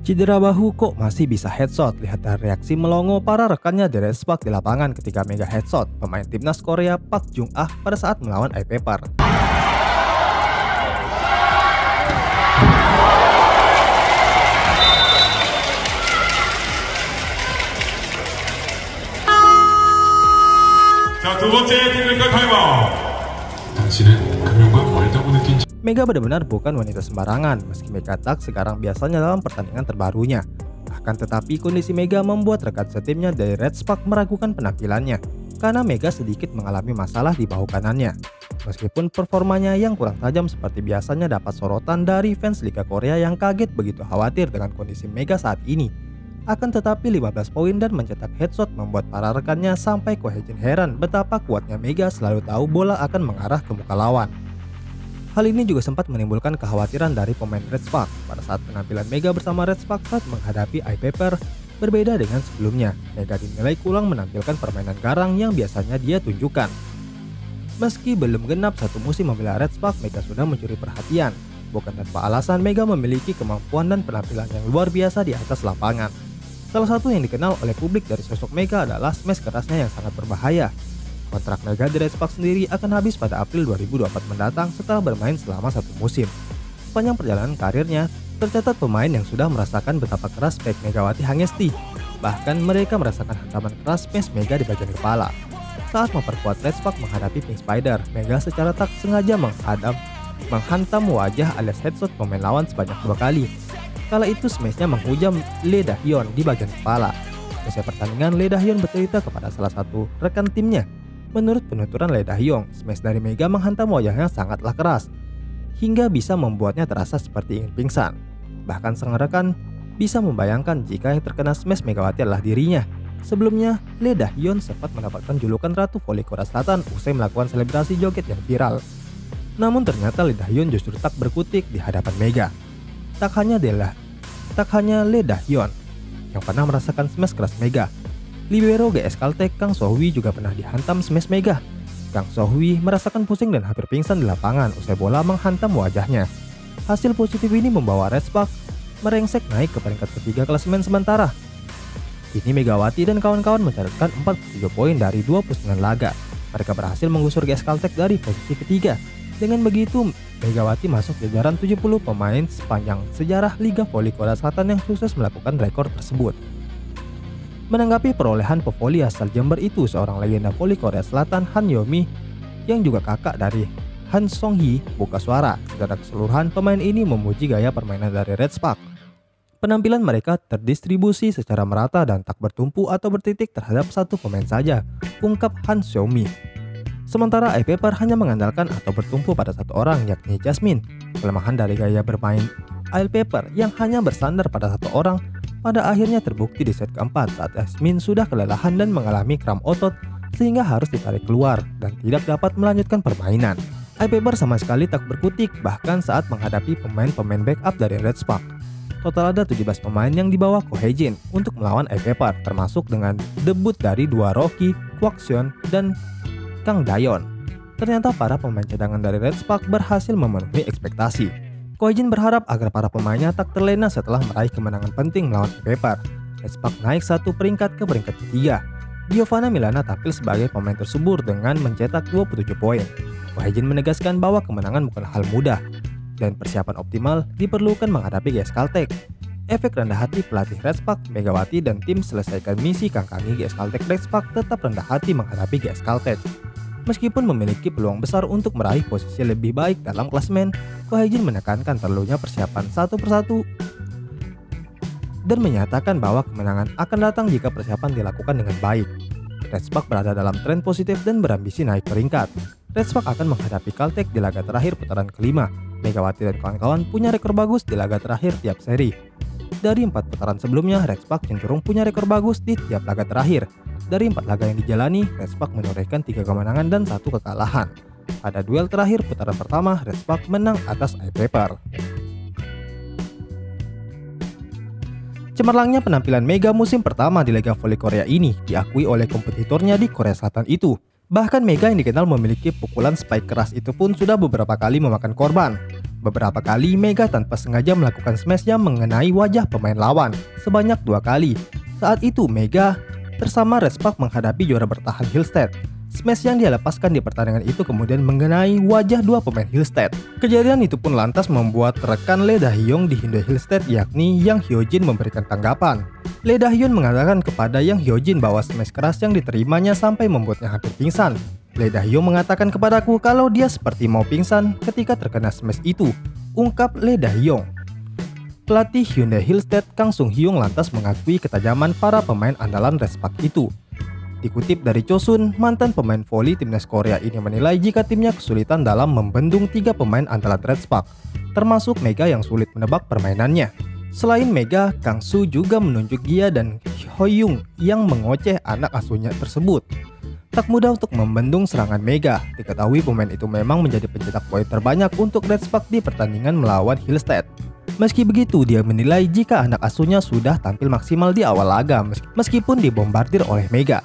Cedera bahu kok masih bisa headshot? Lihat dari reaksi melongo para rekannya di Red Spark di lapangan ketika mega headshot pemain timnas Korea Park Jung Ah pada saat melawan iPaper. Mega benar-benar bukan wanita sembarangan, meski Mega tak sekarang biasanya dalam pertandingan terbarunya. Akan tetapi kondisi Mega membuat rekan setimnya dari Red Spark meragukan penampilannya, karena Mega sedikit mengalami masalah di bahu kanannya. Meskipun performanya yang kurang tajam seperti biasanya dapat sorotan dari fans Liga Korea yang kaget begitu khawatir dengan kondisi Mega saat ini. Akan tetapi 15 poin dan mencetak headshot membuat para rekannya sampai Ko Hae-jin heran betapa kuatnya Mega selalu tahu bola akan mengarah ke muka lawan. Hal ini juga sempat menimbulkan kekhawatiran dari pemain Red Spark pada saat penampilan Mega bersama Red Spark saat menghadapi iPaper. Berbeda dengan sebelumnya, Mega dinilai kurang menampilkan permainan garang yang biasanya dia tunjukkan. Meski belum genap satu musim membela Red Spark, Mega sudah mencuri perhatian. Bukan tanpa alasan Mega memiliki kemampuan dan penampilan yang luar biasa di atas lapangan. Salah satu yang dikenal oleh publik dari sosok Mega adalah smash kerasnya yang sangat berbahaya. Kontrak Mega di Red Spark sendiri akan habis pada April 2024 mendatang setelah bermain selama satu musim. Sepanjang perjalanan karirnya, tercatat pemain yang sudah merasakan betapa keras spek Megawati Hangesti. Bahkan mereka merasakan hantaman keras smash Mega di bagian kepala. Saat memperkuat Red Spark menghadapi Pink Spider, Mega secara tak sengaja menghantam wajah alias headshot pemain lawan sebanyak 2 kali. Kala itu smashnya menghujam Lee Da-hyun di bagian kepala. Selesai pertandingan, Lee Da-hyun bercerita kepada salah satu rekan timnya. Menurut penuturan Lee Da-hyun, smash dari Mega menghantam wajahnya sangatlah keras, hingga bisa membuatnya terasa seperti ingin pingsan. Bahkan sang rekan bisa membayangkan jika yang terkena smash Megawati adalah dirinya. Sebelumnya, Lee Da-hyun sempat mendapatkan julukan Ratu Voli Korea Selatan usai melakukan selebrasi joget yang viral. Namun ternyata Lee Da-hyun justru tak berkutik di hadapan Mega. Tak hanya Lee Da-hyun yang pernah merasakan smash keras Mega. Libero GS Caltech Kang So-hwi juga pernah dihantam smash Mega. Kang So-hwi merasakan pusing dan hampir pingsan di lapangan usai bola menghantam wajahnya. Hasil positif ini membawa Red Spark merengsek naik ke peringkat ketiga klasemen sementara. Kini Megawati dan kawan-kawan mencatatkan 47 poin dari 29 laga. Mereka berhasil menggusur GS Caltech dari posisi ketiga. Dengan begitu, Megawati masuk jajaran 70 pemain sepanjang sejarah Liga Voli Korea Selatan yang sukses melakukan rekor tersebut. Menanggapi perolehan pevoli asal Jember itu, seorang legenda voli Korea Selatan Han Yo-mi yang juga kakak dari Han Song-hee buka suara. Secara keseluruhan, pemain ini memuji gaya permainan dari Red Spark. Penampilan mereka terdistribusi secara merata dan tak bertumpu atau bertitik terhadap satu pemain saja, ungkap Han Seo-mi. Sementara iPaper hanya mengandalkan atau bertumpu pada satu orang, yakni Jasmine. Kelemahan dari gaya bermain iPaper yang hanya bersandar pada satu orang pada akhirnya terbukti di set keempat saat Jasmine sudah kelelahan dan mengalami kram otot sehingga harus ditarik keluar dan tidak dapat melanjutkan permainan. iPaper sama sekali tak berkutik bahkan saat menghadapi pemain-pemain backup dari Red Spark. Total ada 17 pemain yang dibawa Ko Hae-jin untuk melawan iPaper, termasuk dengan debut dari dua Rocky, Kwak Seon, dan Kang Dayon. Ternyata para pemain cadangan dari Red Spark berhasil memenuhi ekspektasi. Ko Hae-jin berharap agar para pemainnya tak terlena setelah meraih kemenangan penting melawan iPaper. Red Spark naik satu peringkat ke peringkat ketiga. Giovanna Milana tampil sebagai pemain tersubur dengan mencetak 27 poin. Ko Hae-jin menegaskan bahwa kemenangan bukan hal mudah dan persiapan optimal diperlukan menghadapi GS Caltech. Efek rendah hati pelatih Red Spark, Megawati dan tim selesaikan misi Kangkangi GS Caltech. Red Spark tetap rendah hati menghadapi GS Caltech. Meskipun memiliki peluang besar untuk meraih posisi lebih baik dalam klasemen, Ko Hae-jin menekankan perlunya persiapan satu persatu dan menyatakan bahwa kemenangan akan datang jika persiapan dilakukan dengan baik. Red Spark berada dalam tren positif dan berambisi naik peringkat. Red Spark akan menghadapi Caltech di laga terakhir putaran kelima. Megawati dan kawan-kawan punya rekor bagus di laga terakhir tiap seri. Dari 4 putaran sebelumnya, Red Spark cenderung punya rekor bagus di tiap laga terakhir. Dari 4 laga yang dijalani, Red Spark menorehkan 3 kemenangan dan 1 kekalahan. Pada duel terakhir putaran pertama, Red Spark menang atas iPaper. Cemerlangnya penampilan Mega musim pertama di Liga Voli Korea ini diakui oleh kompetitornya di Korea Selatan itu. Bahkan Mega yang dikenal memiliki pukulan spike keras itu pun sudah beberapa kali memakan korban. Beberapa kali Mega tanpa sengaja melakukan smash yang mengenai wajah pemain lawan sebanyak 2 kali. Saat itu Mega bersama Red Spark menghadapi juara bertahan Hillstead. Smash yang dia lepaskan di pertandingan itu kemudian mengenai wajah 2 pemain Hillstead. Kejadian itu pun lantas membuat rekan Lee Da-hyun di Hyundai Hillstead yakni Yang Hyojin memberikan tanggapan. Lee Da-hyun mengatakan kepada Yang Hyojin bahwa smash keras yang diterimanya sampai membuatnya hampir pingsan. Lee Da-hyun mengatakan kepadaku kalau dia seperti mau pingsan ketika terkena smash itu, ungkap Lee Da-hyun. Pelatih Hyundai Hillstead Kang Sung-hyung lantas mengakui ketajaman para pemain andalan Red Spark itu. Dikutip dari Chosun, mantan pemain voli timnas Korea ini menilai jika timnya kesulitan dalam membendung 3 pemain andalan Red Spark, termasuk Mega yang sulit menebak permainannya. Selain Mega, Kang Soo juga menunjuk Gia dan Hoyung yang mengoceh anak asuhnya tersebut. Tak mudah untuk membendung serangan Mega. Diketahui pemain itu memang menjadi pencetak poin terbanyak untuk Red Spark di pertandingan melawan Hillstead. Meski begitu, dia menilai jika anak asuhnya sudah tampil maksimal di awal laga meskipun dibombardir oleh Mega.